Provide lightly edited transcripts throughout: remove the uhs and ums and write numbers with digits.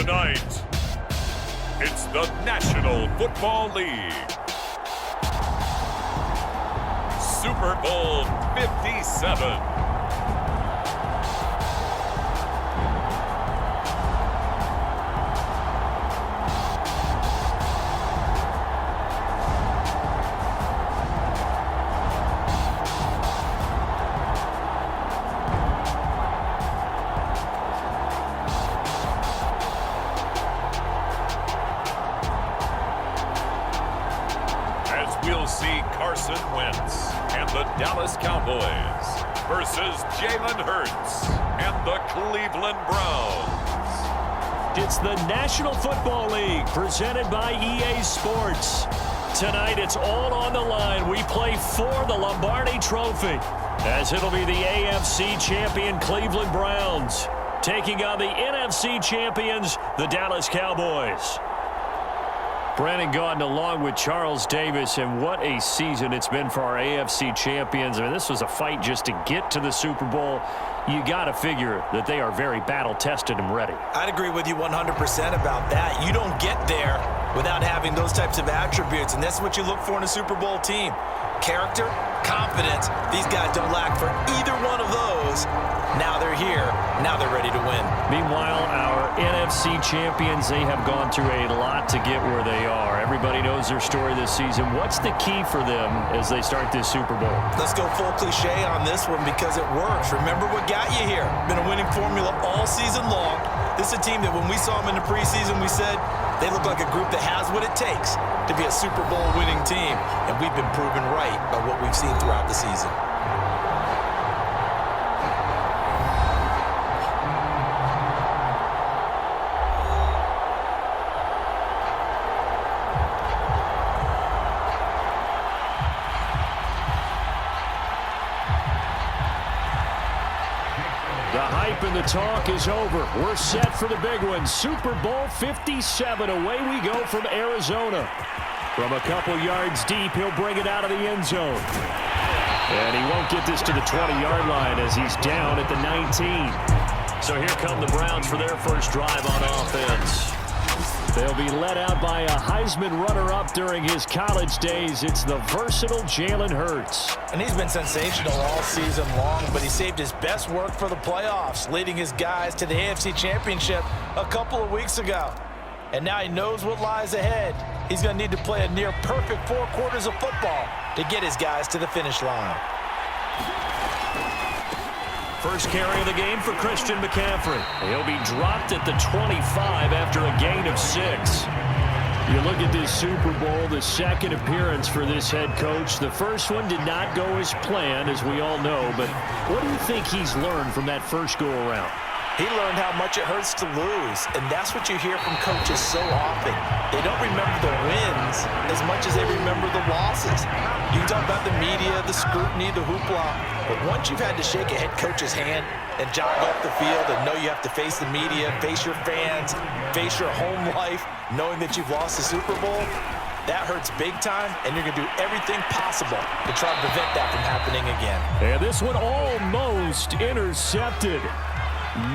Tonight, it's the National Football League. Super Bowl 57. We'll see Carson Wentz and the Dallas Cowboys versus Jalen Hurts and the Cleveland Browns. It's the National Football League presented by EA Sports. Tonight it's all on the line. We play for the Lombardi Trophy as it'll be the AFC champion Cleveland Browns taking on the NFC champions, the Dallas Cowboys. Brandon Gaudin along with Charles Davis, and what a season it's been for our AFC champions. I mean, this was a fight just to get to the Super Bowl. You got to figure that they are very battle-tested and ready. I'd agree with you 100% about that. You don't get there without having those types of attributes, and that's what you look for in a Super Bowl team. Character, confidence. These guys don't lack for either one of those. Now they're here. Now they're ready to win. Meanwhile, our NFC champions, they have gone through a lot to get where they are. Everybody knows their story this season. What's the key for them as they start this Super Bowl? Let's go full cliche on this one because it works. Remember what got you here. Been a winning formula all season long. This is a team that when we saw them in the preseason, we said they look like a group that has what it takes to be a Super Bowl winning team. And we've been proven right by what we've seen throughout the season. The hype and the talk is over. We're set for the big one. Super Bowl 57. Away we go from Arizona. From a couple yards deep, he'll bring it out of the end zone. And he won't get this to the 20-yard line as he's down at the 19. So here come the Browns for their first drive on offense. They'll be led out by a Heisman runner-up during his college days. It's the versatile Jalen Hurts. And he's been sensational all season long, but he saved his best work for the playoffs, leading his guys to the AFC Championship a couple of weeks ago. And now he knows what lies ahead. He's going to need to play a near-perfect 4 quarters of football to get his guys to the finish line. First carry of the game for Christian McCaffrey. He'll be dropped at the 25 after a gain of 6. You look at this Super Bowl, the second appearance for this head coach. The first one did not go as planned, as we all know, but what do you think he's learned from that first go-around? He learned how much it hurts to lose, and that's what you hear from coaches so often. They don't remember the wins as much as they remember the losses. You can talk about the media, the scrutiny, the hoopla, but once you've had to shake a head coach's hand and jog off the field and know you have to face the media, face your fans, face your home life, knowing that you've lost the Super Bowl, that hurts big time, and you're going to do everything possible to try to prevent that from happening again. And this one almost intercepted.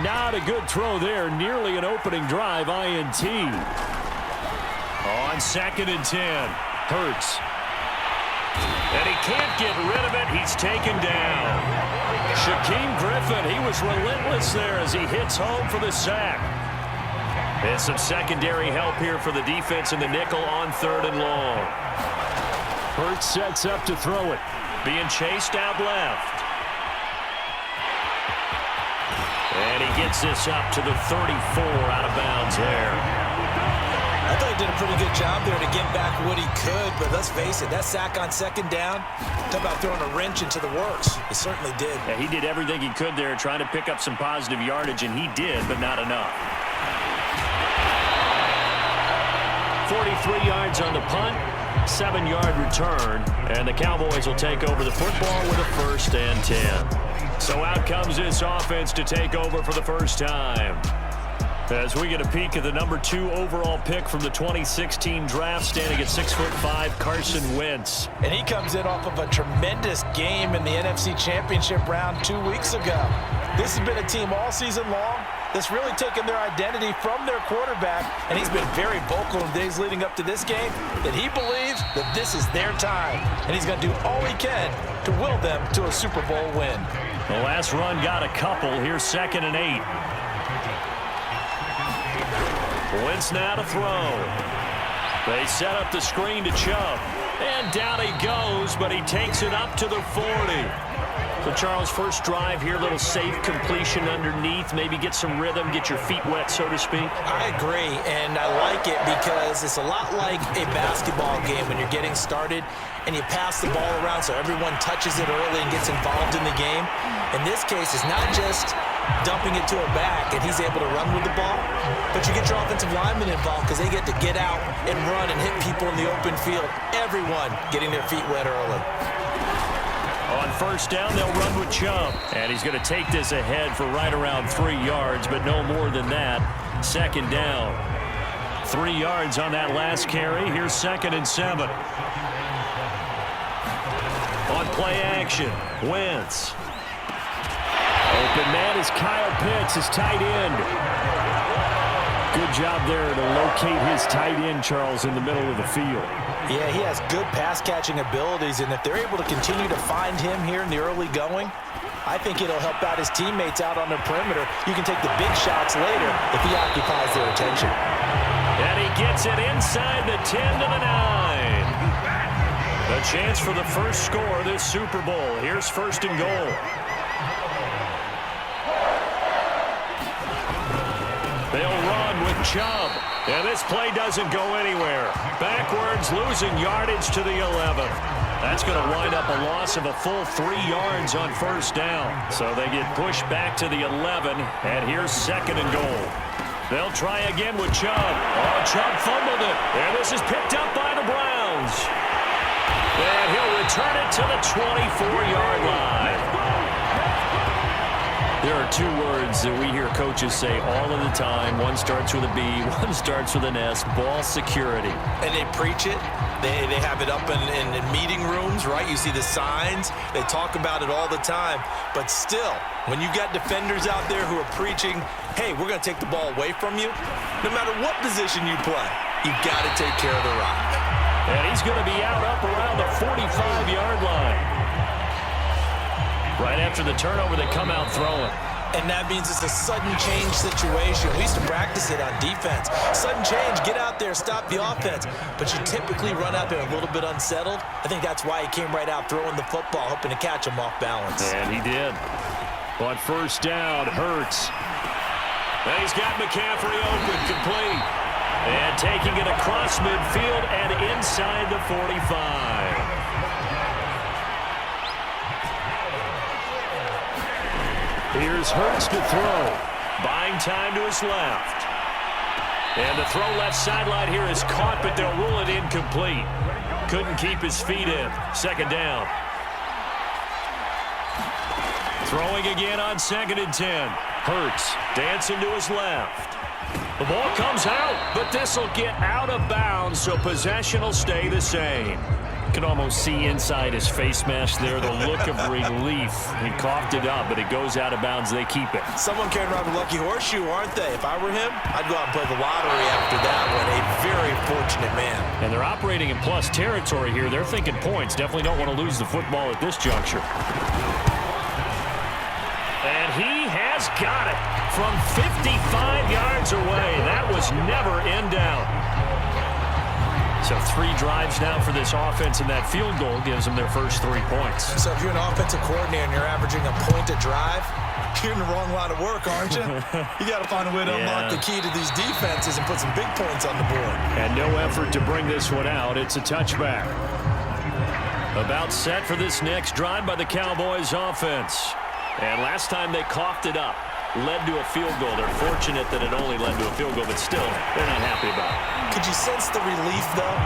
Not a good throw there. Nearly an opening drive INT. On 2nd and 10. Hurts. And he can't get rid of it. He's taken down. Shaquem Griffin, he was relentless there as he hits home for the sack. And some secondary help here for the defense in the nickel on 3rd and long. Hurts sets up to throw it. Being chased out left. And he gets this up to the 34 out of bounds there. I thought he did a pretty good job there to get back what he could, but let's face it, that sack on 2nd down, talk about throwing a wrench into the works. He certainly did. Yeah, he did everything he could there, trying to pick up some positive yardage, and he did, but not enough. 43 yards on the punt, 7-yard return, and the Cowboys will take over the football with a 1st and 10. So out comes this offense to take over for the first time. As we get a peek at the number 2 overall pick from the 2016 draft, standing at 6'5", Carson Wentz. And he comes in off of a tremendous game in the NFC Championship round 2 weeks ago. This has been a team all season long that's really taken their identity from their quarterback, and he's been very vocal in days leading up to this game that he believes that this is their time, and he's going to do all he can to will them to a Super Bowl win. The last run got a couple. Here's 2nd and 8. Wentz now to throw. They set up the screen to Chubb. And down he goes, but he takes it up to the 40. So, Charles, first drive here, little safe completion underneath. Maybe get some rhythm, get your feet wet, so to speak. I agree, and I like it because it's a lot like a basketball game when you're getting started and you pass the ball around so everyone touches it early and gets involved in the game. In this case, it's not just dumping it to a back and he's able to run with the ball, but you get your offensive linemen involved because they get to get out and run and hit people in the open field. Everyone getting their feet wet early. On first down, they'll run with Chubb. And he's going to take this ahead for right around 3 yards, but no more than that. 2nd down. 3 yards on that last carry. Here's 2nd and 7. On play action, Wentz. Open man is Kyle Pitts, his tight end. Good job there to locate his tight end, Charles, in the middle of the field. Yeah, he has good pass-catching abilities, and if they're able to continue to find him here in the early going, I think it'll help out his teammates out on the perimeter. You can take the big shots later if he occupies their attention. And he gets it inside the 10 to the 9. A chance for the first score of this Super Bowl. Here's 1st and goal. They'll run with Chubb. And this play doesn't go anywhere. Backwards, losing yardage to the 11. That's going to wind up a loss of a full 3 yards on first down. So they get pushed back to the 11, and here's 2nd and goal. They'll try again with Chubb. Oh, Chubb fumbled it. And this is picked up by the Browns. And he'll return it to the 24-yard line. There are 2 words that we hear coaches say all of the time. One starts with a B, one starts with an S, ball security. And they preach it. They have it up in meeting rooms, right? You see the signs. They talk about it all the time. But still, when you've got defenders out there who are preaching, hey, we're going to take the ball away from you, no matter what position you play, you've got to take care of the rock. And he's going to be out up around the 45-yard line. Right after the turnover, they come out throwing. And that means it's a sudden change situation. We used to practice it on defense. Sudden change, get out there, stop the offense. But you typically run out there a little bit unsettled. I think that's why he came right out throwing the football, hoping to catch him off balance. And he did. On first down, Hurts. And he's got McCaffrey open, complete. And taking it across midfield and inside the 45. Here's Hurts to throw. Buying time to his left. And the throw left sideline here is caught, but they'll rule it incomplete. Couldn't keep his feet in. 2nd down. Throwing again on 2nd and 10. Hurts dancing to his left. The ball comes out, but this will get out of bounds, so possession will stay the same. You can almost see inside his face mask there the look of relief. He coughed it up, but it goes out of bounds. They keep it. Someone carrying around a lucky horseshoe, aren't they? If I were him, I'd go out and play the lottery after that one. A very fortunate man. And they're operating in plus territory here. They're thinking points. Definitely don't want to lose the football at this juncture. And he has got it from 55 yards away. That was never in doubt. So 3 drives now for this offense, and that field goal gives them their first 3 points. So if you're an offensive coordinator and you're averaging a point a drive, you're in the wrong line of work, aren't you? You got to find a way to unlock the key to these defenses and put some big points on the board. And no effort to bring this one out. It's a touchback. About set for this next drive by the Cowboys offense. And last time they coughed it up, led to a field goal. They're fortunate that it only led to a field goal, but still, they're not happy about it. Could you sense the relief, though,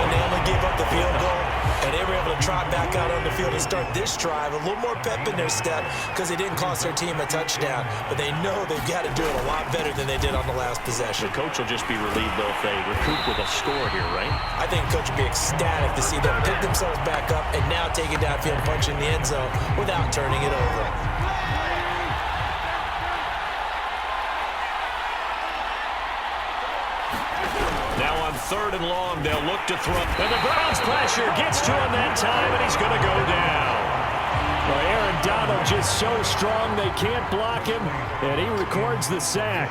when they only gave up the field goal and they were able to trot back out on the field and start this drive? A little more pep in their step because they didn't cost their team a touchdown, but they know they've got to do it a lot better than they did on the last possession. The coach will just be relieved, though, if they recoup with a score here, right? I think the coach will be ecstatic to see them pick themselves back up and now take it downfield and punch in the end zone without turning it over. him. They'll look to throw. And the Browns pressure gets to him that time, and he's going to go down. Well, Aaron Donald just so strong they can't block him, and he records the sack.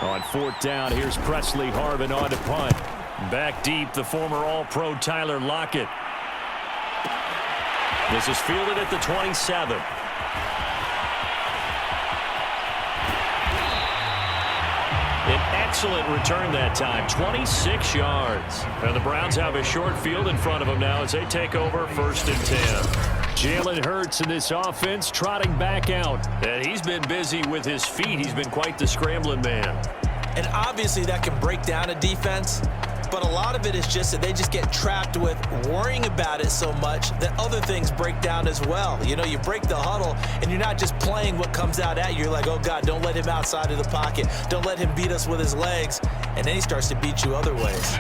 On 4th down, here's Presley Harvin on to punt. Back deep, the former All-Pro Tyler Lockett. This is fielded at the 27. An excellent return that time, 26 yards. And the Browns have a short field in front of them now as they take over 1st and 10. Jalen Hurts in this offense trotting back out. And he's been busy with his feet. He's been quite the scrambling man. And obviously that can break down a defense, but a lot of it is just that they just get trapped with worrying about it so much that other things break down as well. You know, you break the huddle, and you're not just playing what comes out at you. You're like, oh, God, don't let him outside of the pocket. Don't let him beat us with his legs. And then he starts to beat you other ways.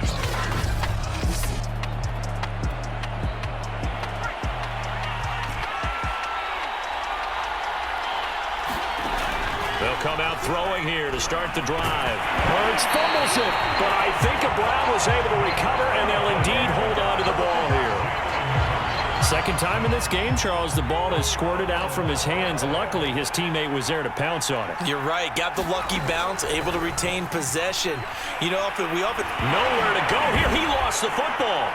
They'll come out throwing here to start the drive. Hurts fumbles it, but I think Brown was able to recover, and they'll indeed hold on to the ball here. Second time in this game, Charles, the ball has squirted out from his hands. Luckily, his teammate was there to pounce on it. You're right. Got the lucky bounce, able to retain possession. You know, nowhere to go here. He lost the football.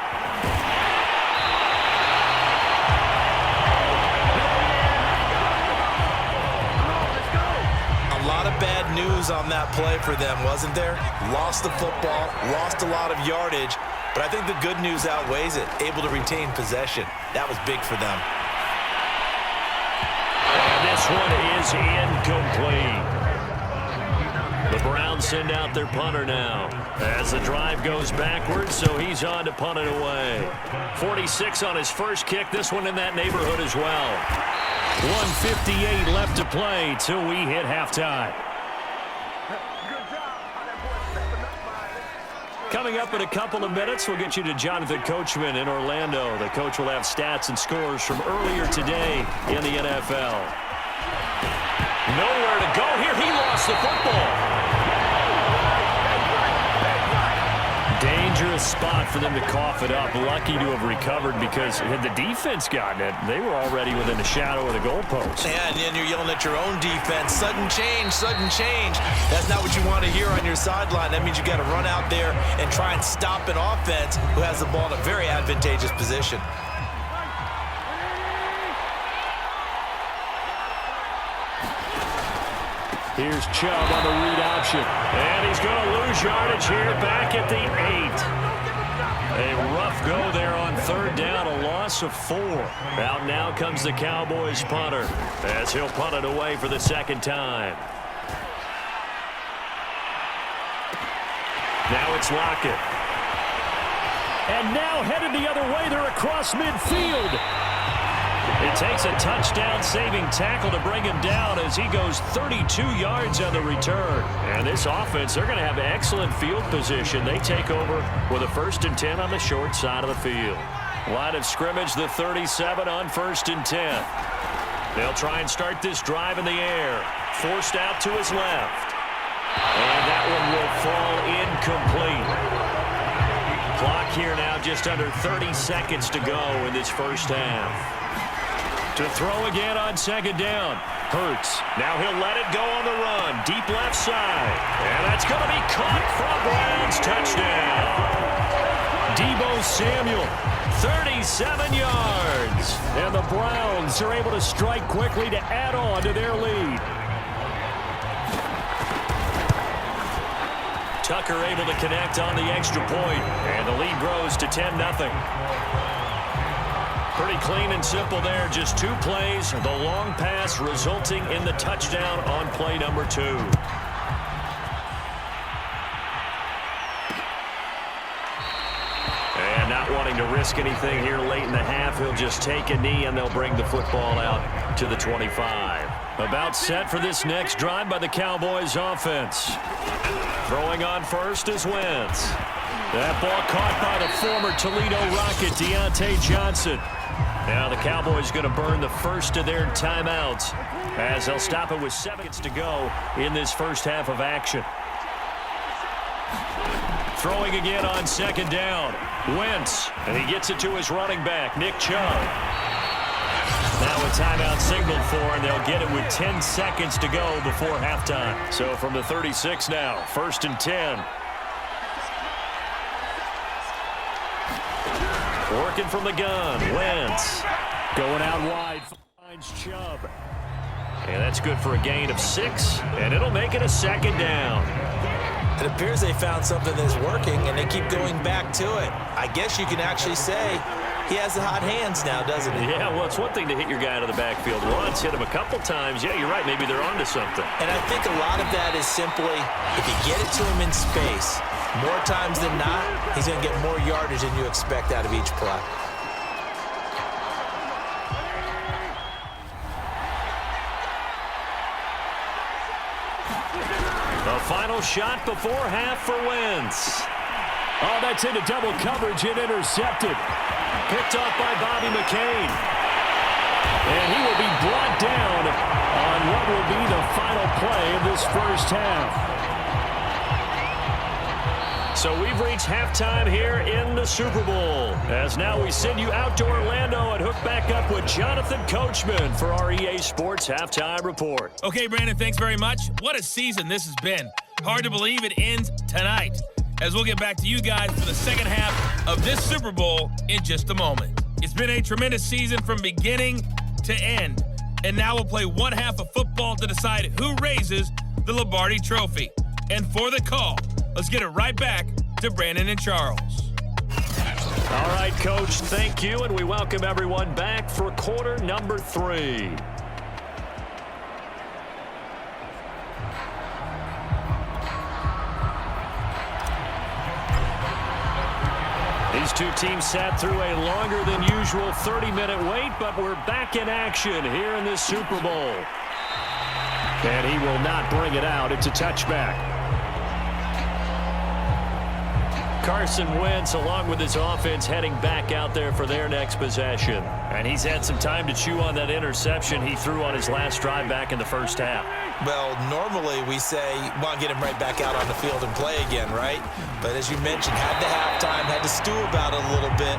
Bad news on that play for them, wasn't there? Lost the football, lost a lot of yardage, but I think the good news outweighs it. Able to retain possession. That was big for them. And this one is incomplete. The Browns send out their punter now as the drive goes backwards, so he's on to punt it away. 46 on his first kick. This one in that neighborhood as well. 1:58 left to play till we hit halftime. Coming up in a couple of minutes, we'll get you to Jonathan Coachman in Orlando. The coach will have stats and scores from earlier today in the NFL. Nowhere to go here. He lost the football. Dangerous spot for them to cough it up. Lucky to have recovered because had the defense gotten it, they were already within the shadow of the goalpost. Yeah, and then you're yelling at your own defense. Sudden change, sudden change. That's not what you want to hear on your sideline. That means you got to run out there and try and stop an offense who has the ball in a very advantageous position. Here's Chubb on the read option. And he's going to lose yardage here back at the 8. A rough go there on 3rd down, a loss of 4. Out now comes the Cowboys punter as he'll punt it away for the 2nd time. Now it's Lockett. And now headed the other way. They're across midfield. It takes a touchdown-saving tackle to bring him down as he goes 32 yards on the return. And this offense, they're going to have excellent field position. They take over with a 1st and 10 on the short side of the field. Line of scrimmage, the 37 on 1st and 10. They'll try and start this drive in the air. Forced out to his left. And that one will fall incomplete. Clock here now just under 30 seconds to go in this first half. To throw again on 2nd down. Hurts. Now he'll let it go on the run. Deep left side. And that's going to be caught from Browns. Touchdown. Deebo Samuel. 37 yards. And the Browns are able to strike quickly to add on to their lead. Tucker able to connect on the extra point. And the lead grows to 10-0. Pretty clean and simple there. Just 2 plays. The long pass resulting in the touchdown on play number 2. And not wanting to risk anything here late in the half, he'll just take a knee and they'll bring the football out to the 25. About set for this next drive by the Cowboys offense. Throwing on first is Wentz. That ball caught by the former Toledo Rocket, Deontay Johnson. Now the Cowboys going to burn the first of their timeouts as they'll stop it with 7 seconds to go in this first half of action. Throwing again on second down. Wentz, and he gets it to his running back, Nick Chubb. Now a timeout signaled for, and they'll get it with 10 seconds to go before halftime. So from the 36 now, 1st and 10. Working from the gun, Wentz. Going out wide, finds Chubb. And that's good for a gain of 6, and it'll make it a 2nd down. It appears they found something that's working, and they keep going back to it. I guess you can actually say he has the hot hands now, doesn't he? Yeah, well, it's one thing to hit your guy out of the backfield once, hit him a couple times. Yeah, you're right. Maybe they're onto something. And I think a lot of that is simply if you get it to him in space, more times than not, he's going to get more yardage than you expect out of each play. The final shot before half for Wentz. Oh, that's into double coverage and intercepted. Picked off by Bobby McCain. And he will be brought down on what will be the final play of this first half. So we've reached halftime here in the Super Bowl. As now we send you out to Orlando and hook back up with Jonathan Coachman for our EA Sports Halftime Report. Okay, Brandon, thanks very much. What a season this has been. Hard to believe it ends tonight, as we'll get back to you guys for the second half of this Super Bowl in just a moment. It's been a tremendous season from beginning to end, and now we'll play one half of football to decide who raises the Lombardi Trophy. And for the call, let's get it right back to Brandon and Charles. All right, Coach, thank you, and we welcome everyone back for quarter number 3. These two teams sat through a longer than usual 30-minute wait, but we're back in action here in this Super Bowl. And he will not bring it out. It's a touchback. Carson Wentz, along with his offense, heading back out there for their next possession. And he's had some time to chew on that interception he threw on his last drive back in the first half. Well, normally we say, well, get him right back out on the field and play again, right? But as you mentioned, had the halftime, had to stew about it a little bit.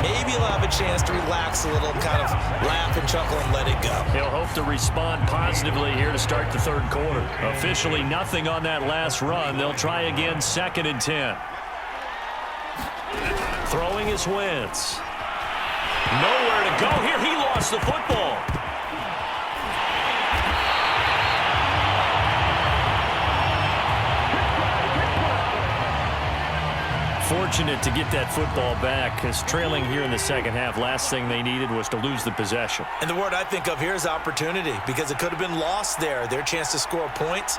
Maybe he'll have a chance to relax a little, kind of laugh and chuckle and let it go. He'll hope to respond positively here to start the third quarter. Officially nothing on that last run. They'll try again, 2nd and 10. Throwing is Wentz. Nowhere to go here. He lost the football. Fortunate to get that football back, because trailing here in the second half, last thing they needed was to lose the possession. And the word I think of here is opportunity, because it could have been lost there, their chance to score points.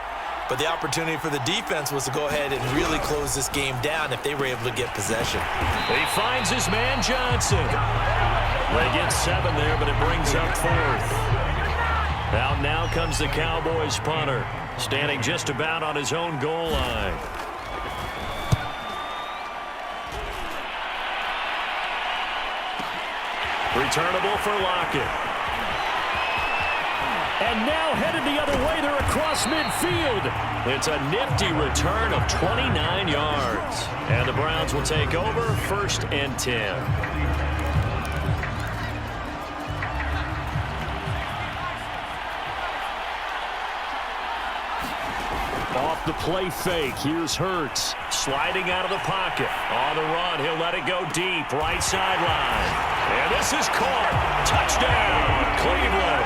But the opportunity for the defense was to go ahead and really close this game down if they were able to get possession. He finds his man Johnson. They get 7 there, but it brings up 4th. Now comes the Cowboys punter, standing just about on his own goal line. Returnable for Lockett. And now headed the other way. They're across midfield. It's a nifty return of 29 yards. And the Browns will take over, 1st and 10. Off the play fake. Here's Hurts. Sliding out of the pocket. On the run, he'll let it go deep. Right sideline. And this is caught. Touchdown, Cleveland.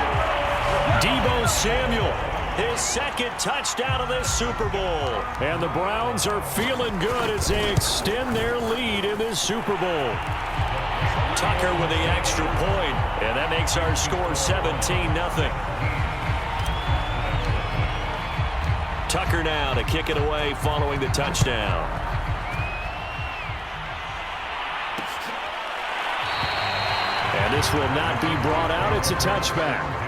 Deebo Samuel, his 2nd touchdown of this Super Bowl. And the Browns are feeling good as they extend their lead in this Super Bowl. Tucker with the extra point, and that makes our score 17-0. Tucker now to kick it away following the touchdown. And this will not be brought out. It's a touchback.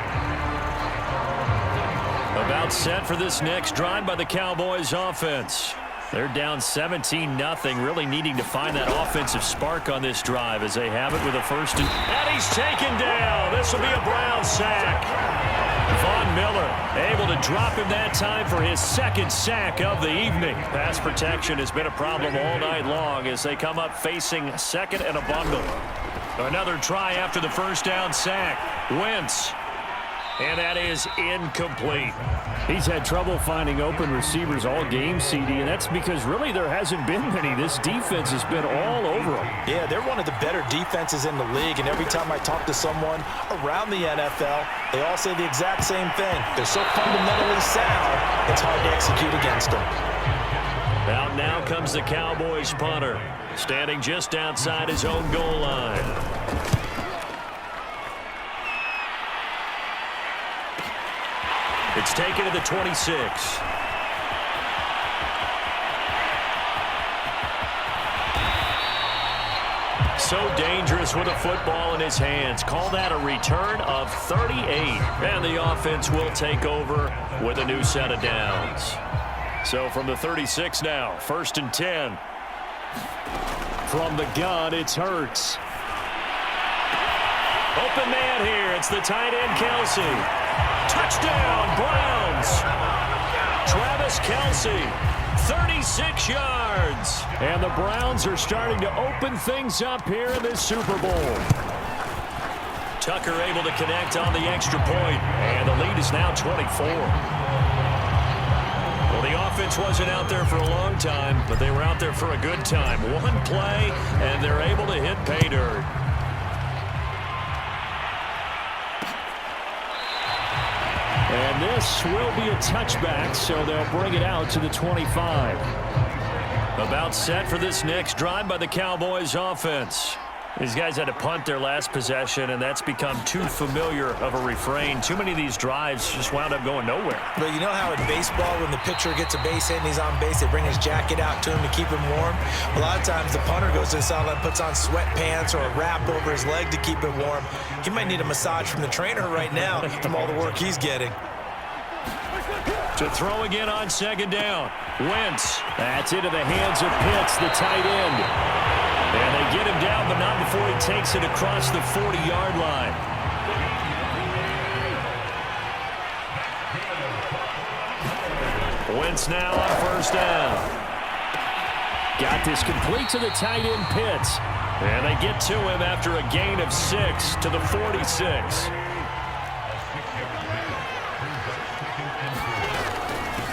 About set for this next drive by the Cowboys offense. They're down 17-0, really needing to find that offensive spark on this drive as they have it with a 1st and he's taken down. This will be a Brown sack. Von Miller Able to drop him that time for his second sack of the evening. Pass protection has been a problem all night long as they come up facing second and a bundle. Another try after the first down sack. Wentz. And that is incomplete. He's had trouble finding open receivers all game, CD, and that's because really there hasn't been many. This defense has been all over them. Yeah, they're one of the better defenses in the league, and every time I talk to someone around the NFL, they all say the exact same thing. They're so fundamentally sound, it's hard to execute against them. Out now comes the Cowboys punter, standing just outside his own goal line. It's taken to the 26. So dangerous with a football in his hands. Call that a return of 38. And the offense will take over with a new set of downs. So from the 36 now, 1st and 10. From the gun, it's Hurts. Open man here. It's the tight end, Kelsey. Touchdown, Browns. Travis Kelsey, 36 yards. And the Browns are starting to open things up here in this Super Bowl. Tucker able to connect on the extra point, and the lead is now 24. Well, the offense wasn't out there for a long time, but they were out there for a good time. One play, and they're able to hit pay dirt. And this will be a touchback, so they'll bring it out to the 25. About set for this next drive by the Cowboys offense. These guys had to punt their last possession, and that's become too familiar of a refrain. Too many of these drives just wound up going nowhere. But you know how in baseball, when the pitcher gets a base hit and he's on base, they bring his jacket out to him to keep him warm? A lot of times the punter goes to the sideline, puts on sweatpants or a wrap over his leg to keep him warm. He might need a massage from the trainer right now from all the work he's getting. To throw again on 2nd down. Wentz. That's into the hands of Pitts, the tight end. And they get him down, but not before he takes it across the 40-yard line. Wentz now on 1st down. Got this complete to the tight end, Pitts. And they get to him after a gain of 6 to the 46.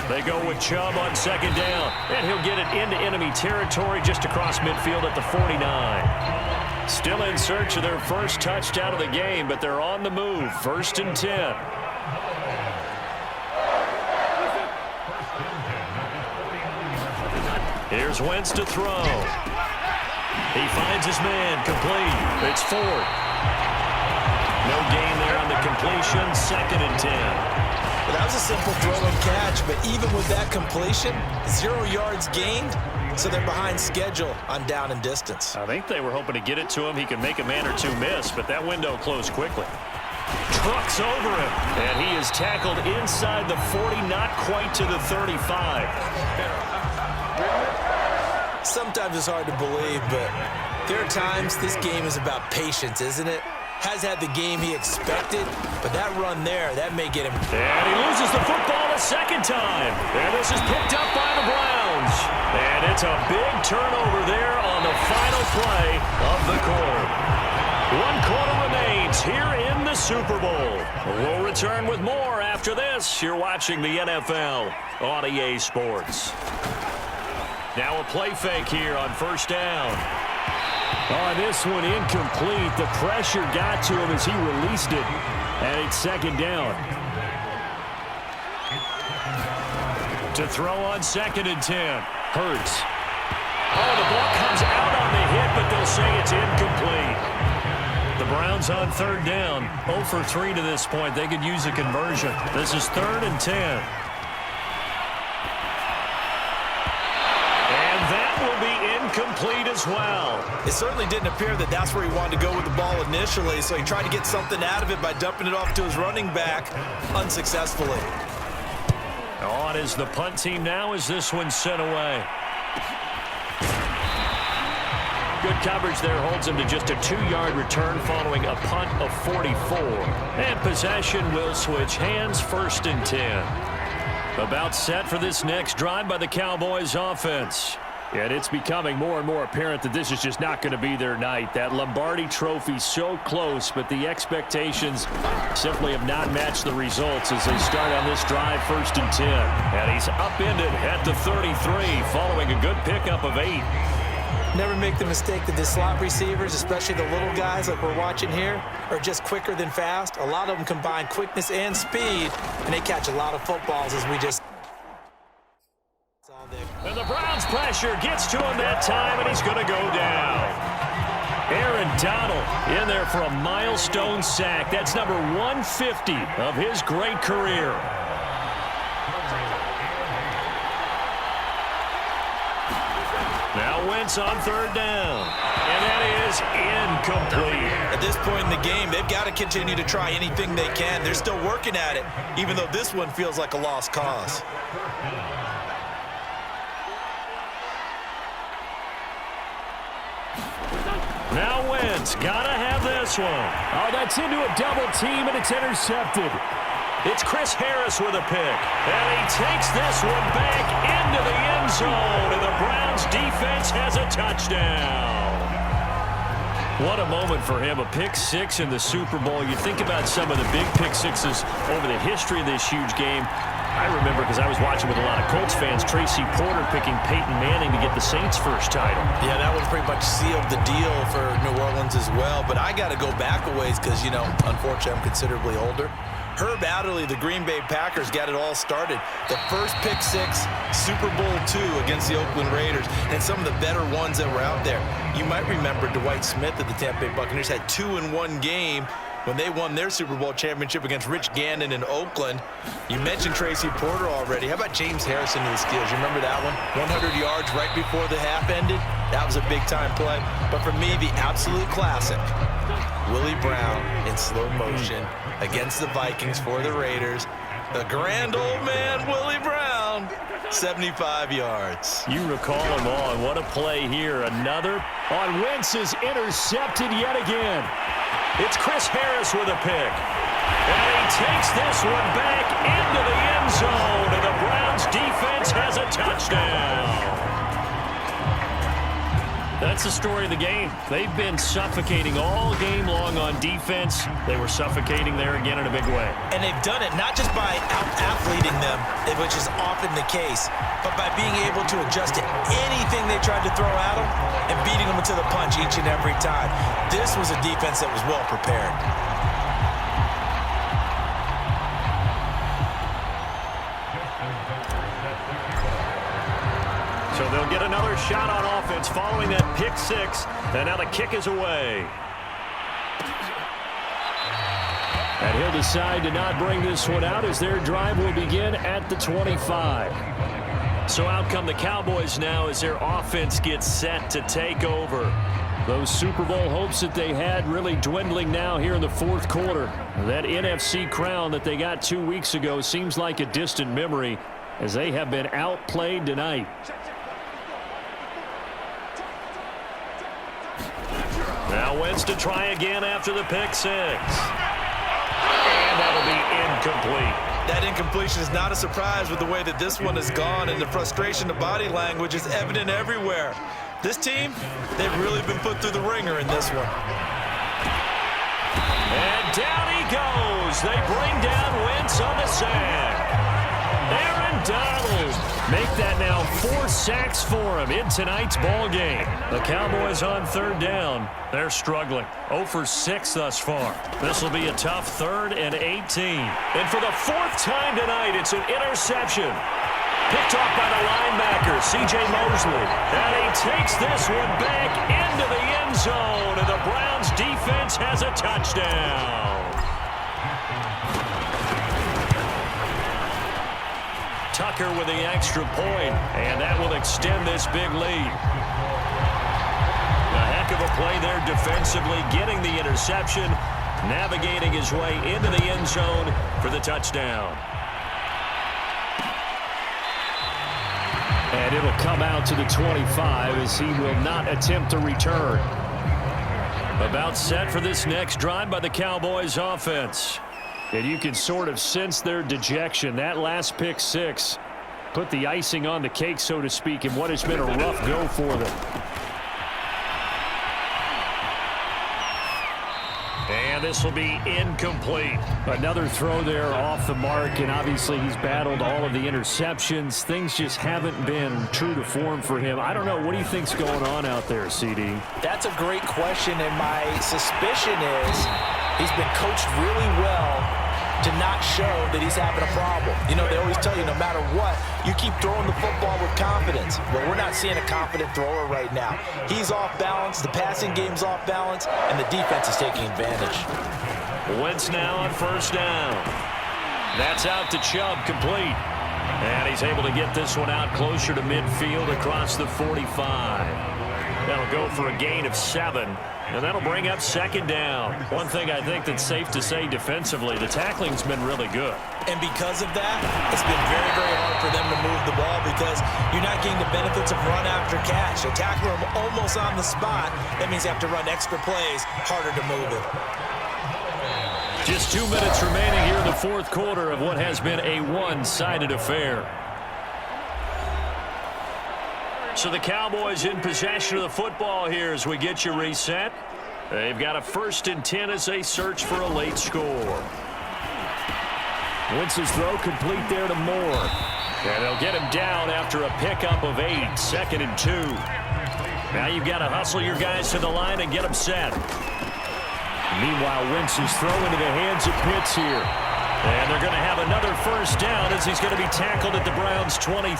They go with Chubb on 2nd down, and he'll get it into enemy territory just across midfield at the 49. Still in search of their first touchdown of the game, but they're on the move. 1st and 10. Here's Wentz to throw. He finds his man, complete. It's Ford. No gain there on the completion, 2nd and 10. Well, that was a simple throw and catch, but even with that completion, 0 yards gained, so they're behind schedule on down and distance. I think they were hoping to get it to him. He could make a man or two miss, but that window closed quickly. Trucks over him, and he is tackled inside the 40, not quite to the 35. Sometimes it's hard to believe, but there are times this game is about patience, isn't it? Has had the game he expected, but that run there, that may get him. And he loses the football a 2nd time. And this is picked up by the Browns. And it's a big turnover there on the final play of the quarter. 1 quarter remains here in the Super Bowl. We'll return with more after this. You're watching the NFL on EA Sports. Now a play fake here on 1st down. Oh, this one incomplete. The pressure got to him as he released it. And it's 2nd down. To throw on 2nd and 10. Hurts. Oh, the ball comes out on the hit, but they'll say it's incomplete. The Browns on 3rd down. 0 for 3 to this point. They could use a conversion. This is 3rd and 10. Complete as well. It certainly didn't appear that that's where he wanted to go with the ball initially, so he tried to get something out of it by dumping it off to his running back unsuccessfully. On is the punt team now as this one's sent away. Good coverage there holds him to just a 2-yard return following a punt of 44. And possession will switch hands, 1st and 10. About set for this next drive by the Cowboys offense. And it's becoming more and more apparent that this is just not going to be their night. That Lombardi Trophy so close, but the expectations simply have not matched the results as they start on this drive, 1st and 10. And he's upended at the 33 following a good pickup of 8. Never make the mistake that the slot receivers, especially the little guys like we're watching here, are just quicker than fast. A lot of them combine quickness and speed, and they catch a lot of footballs as we just saw there. And the Browns' pressure gets to him that time, and he's going to go down. Aaron Donald in there for a milestone sack. That's number 150 of his great career. Now Wentz on 3rd down. And that is incomplete. At this point in the game, they've got to continue to try anything they can. They're still working at it, even though this one feels like a lost cause. Now Wentz, gotta have this one. Oh, that's into a double team, and it's intercepted. It's Chris Harris with a pick. And he takes this one back into the end zone, and the Browns defense has a touchdown. What a moment for him, a pick-6 in the Super Bowl. You think about some of the big pick-6s over the history of this huge game. I remember, because I was watching with a lot of Colts fans, Tracy Porter picking Peyton Manning to get the Saints' first title. Yeah, that one pretty much sealed the deal for New Orleans as well. But I got to go back a ways because, you know, unfortunately I'm considerably older. Herb Adderley, the Green Bay Packers, got it all started. The first pick-6, Super Bowl II against the Oakland Raiders, and some of the better ones that were out there. You might remember Dwight Smith of the Tampa Bay Buccaneers had 2 in one game when they won their Super Bowl championship against Rich Gannon in Oakland. You mentioned Tracy Porter already. How about James Harrison of the Steelers? You remember that one? 100 yards right before the half ended. That was a big-time play. But for me, the absolute classic, Willie Brown in slow motion against the Vikings for the Raiders. The grand old man, Willie Brown, 75 yards. You recall him on. What a play here. Another on Wentz is intercepted yet again. It's Chris Harris with a pick. And he takes this one back into the end zone, and the Browns defense has a touchdown. That's the story of the game. They've been suffocating all game long on defense. They were suffocating there again in a big way. And they've done it not just by out-athleting them, which is often the case, but by being able to adjust to anything they tried to throw at them and beating them to the punch each and every time. This was a defense that was well prepared. So they'll get another shot on offense following that pick-6, and now the kick is away. And he'll decide to not bring this one out as their drive will begin at the 25. So out come the Cowboys now as their offense gets set to take over. Those Super Bowl hopes that they had really dwindling now here in the 4th quarter. That NFC crown that they got 2 weeks ago seems like a distant memory as they have been outplayed tonight. Now Wentz to try again after the pick-6. And that'll be incomplete. That incompletion is not a surprise with the way that this one has gone, and the frustration, the body language is evident everywhere. This team, they've really been put through the ringer in this one. And down he goes. They bring down Wentz on the sack. Aaron Donald make that now 4 sacks for him in tonight's ball game. The Cowboys on 3rd down. They're struggling. 0 for 6 thus far. This will be a tough 3rd and 18. And for the 4th time tonight, it's an interception. Picked off by the linebacker, C.J. Mosley. And he takes this one back into the end zone, and the Browns defense has a touchdown. Tucker with the extra point, and that will extend this big lead. A heck of a play there defensively, getting the interception, navigating his way into the end zone for the touchdown. And it'll come out to the 25 as he will not attempt to return. About set for this next drive by the Cowboys offense. And you can sort of sense their dejection. That last pick six put the icing on the cake, so to speak, in what has been a rough go for them. And this will be incomplete. Another throw there off the mark, and obviously he's battled all of the interceptions. Things just haven't been true to form for him. I don't know. What do you think's going on out there, CD? That's a great question, and my suspicion is he's been coached really well to not show that he's having a problem. You know, they always tell you no matter what, you keep throwing the football with confidence. Well, we're not seeing a confident thrower right now. He's off balance, the passing game's off balance, and the defense is taking advantage. Wentz now on first down. That's out to Chubb, complete. And he's able to get this one out closer to midfield across the 45. That'll go for a gain of 7. And that'll bring up second down. One thing I think that's safe to say defensively, the tackling's been really good. And because of that, it's been very, very hard for them to move the ball because you're not getting the benefits of run after catch. They tackle them almost on the spot. That means you have to run extra plays, harder to move it. Just 2 minutes remaining here in the fourth quarter of what has been a one-sided affair. So the Cowboys in possession of the football here as we get you reset. They've got a 1st and 10 as they search for a late score. Wentz's throw complete there to Moore. And they'll get him down after a pickup of 8, 2nd and 2. Now you've got to hustle your guys to the line and get them set. Meanwhile, Wentz's throw into the hands of Pitts here. And they're going to have another first down as he's going to be tackled at the Browns' 23.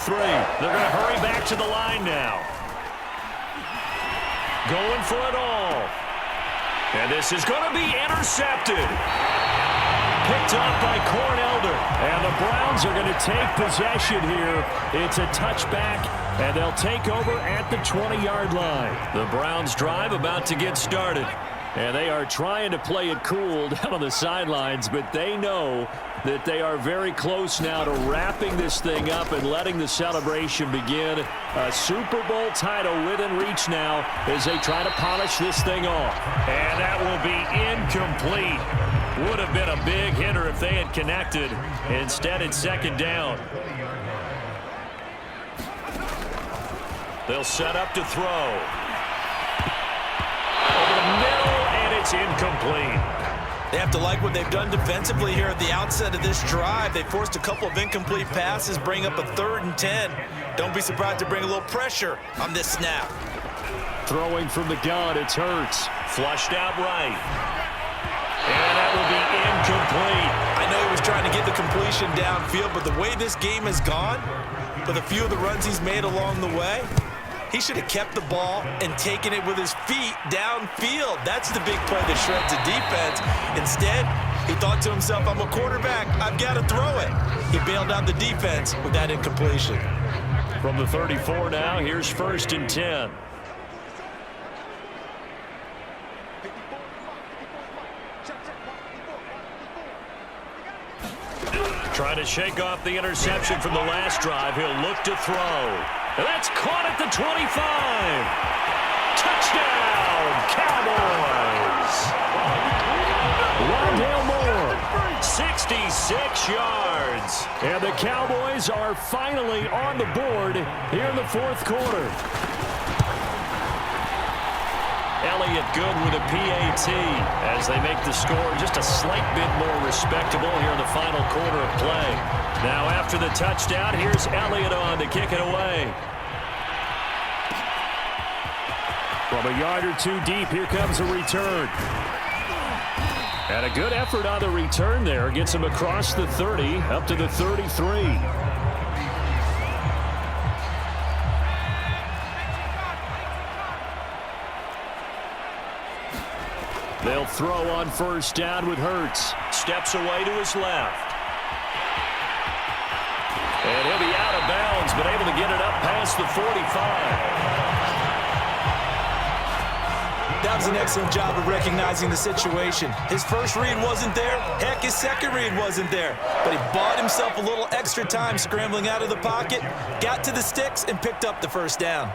They're going to hurry back to the line now. Going for it all. And this is going to be intercepted. Picked off by Cornelder. And the Browns are going to take possession here. It's a touchback, and they'll take over at the 20-yard line. The Browns drive about to get started. And they are trying to play it cool down on the sidelines, but they know that they are very close now to wrapping this thing up and letting the celebration begin. A Super Bowl title within reach now as they try to polish this thing off. And that will be incomplete. Would have been a big hitter if they had connected. Instead, it's second down. They'll set up to throw. Over the middle, and it's incomplete. They have to like what they've done defensively here at the outset of this drive. They forced a couple of incomplete passes, bring up a 3rd and 10. Don't be surprised to bring a little pressure on this snap. Throwing from the gun, it's Hurts. Flushed out right. And that will be incomplete. I know he was trying to get the completion downfield, but the way this game has gone, with a few of the runs he's made along the way, he should have kept the ball and taken it with his feet downfield. That's the big play that shreds the defense. Instead, he thought to himself, I'm a quarterback. I've got to throw it. He bailed out the defense with that incompletion. From the 34 now, here's 1st and 10. Trying to shake off the interception from the last drive. He'll look to throw. And that's caught at the 25. Touchdown, Cowboys. Rondale Moore. 66 yards. And the Cowboys are finally on the board here in the fourth quarter. Elliott good with a PAT as they make the score just a slight bit more respectable here in the final quarter of play. Now after the touchdown, here's Elliott on to kick it away. From a yard or two deep, here comes a return. And a good effort on the return there. Gets him across the 30, up to the 33. They'll throw on first down with Hurts. Steps away to his left. And he'll be out of bounds, but able to get it up past the 45. That was an excellent job of recognizing the situation. His first read wasn't there. Heck, his second read wasn't there. But he bought himself a little extra time scrambling out of the pocket, got to the sticks, and picked up the first down.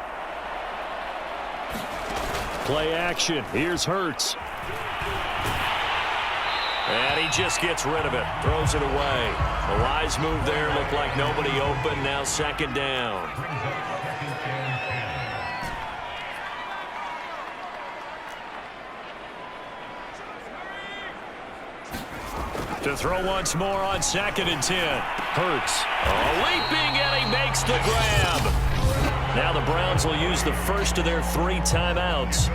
Play action. Here's Hurts. And he just gets rid of it. Throws it away. A wise move there. Looked like nobody open. Now second down. To throw once more on 2nd and 10. Hurts. Leaping, and he makes the grab. Now the Browns will use the first of their 3 timeouts.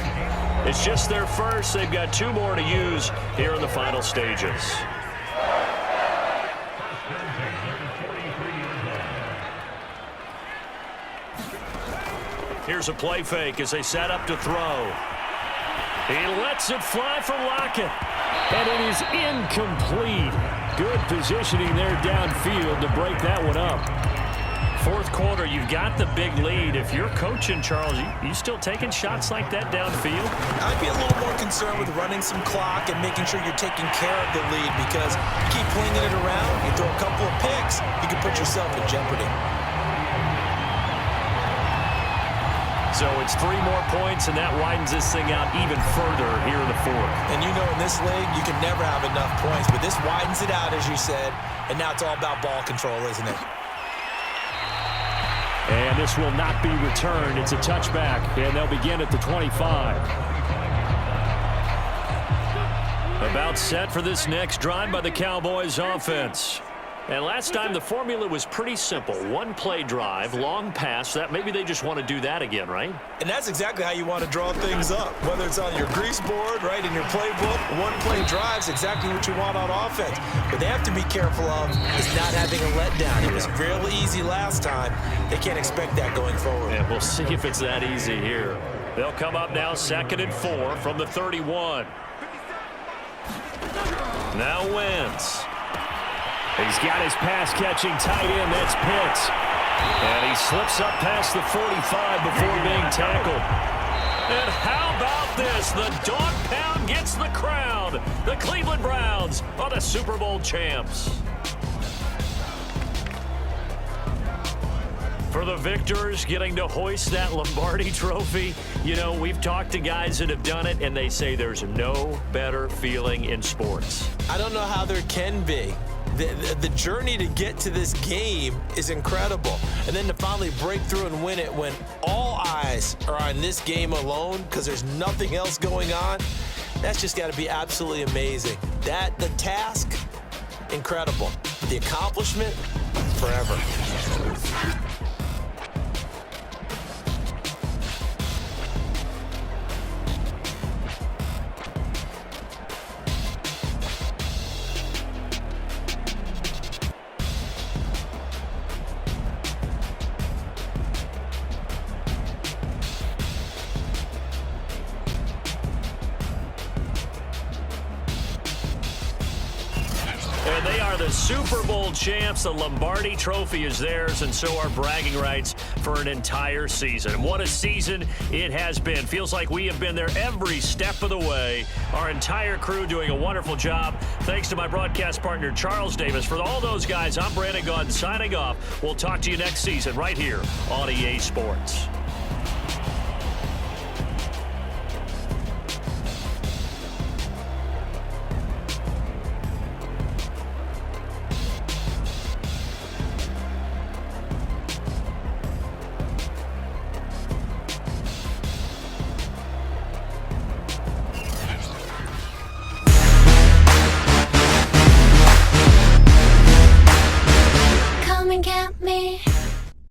It's just their first. They've got 2 more to use here in the final stages. Here's a play fake as they set up to throw. He lets it fly for Lockett. And it is incomplete. Good positioning there downfield to break that one up. 4th quarter, you've got the big lead. If you're coaching, Charles, you still taking shots like that downfield? I'd be a little more concerned with running some clock and making sure you're taking care of the lead, because you keep flinging it around, you throw a couple of picks, you can put yourself in jeopardy. So it's 3 more points, and that widens this thing out even further here in the 4th. And you know, in this league, you can never have enough points, but this widens it out, as you said, and now it's all about ball control, isn't it? And this will not be returned. It's a touchback, and they'll begin at the 25. About set for this next drive by the Cowboys offense. And last time the formula was pretty simple. 1-play drive, long pass. That maybe they just want to do that again, right? And that's exactly how you want to draw things up. Whether it's on your grease board, right, in your playbook, 1-play drive's exactly what you want on offense. But they have to be careful of is not having a letdown. It was real easy last time. They can't expect that going forward. Yeah, we'll see if it's that easy here. They'll come up now 2nd and 4 from the 31. Now Wentz. He's got his pass-catching tight end. That's Pitts. And he slips up past the 45 before being tackled. And how about this? The dog pound gets the crown. The Cleveland Browns are the Super Bowl champs. For the victors, getting to hoist that Lombardi trophy, you know, we've talked to guys that have done it, and they say there's no better feeling in sports. I don't know how there can be. The journey to get to this game is incredible. And then to finally break through and win it when all eyes are on this game alone because there's nothing else going on, that's just got to be absolutely amazing. The task, incredible. The accomplishment, forever. And they are the Super Bowl champs. The Lombardi trophy is theirs, and so are bragging rights for an entire season. What a season it has been. Feels like we have been there every step of the way. Our entire crew doing a wonderful job. Thanks to my broadcast partner, Charles Davis. For all those guys, I'm Brandon Gaudin signing off. We'll talk to you next season right here on EA Sports. Come and get me.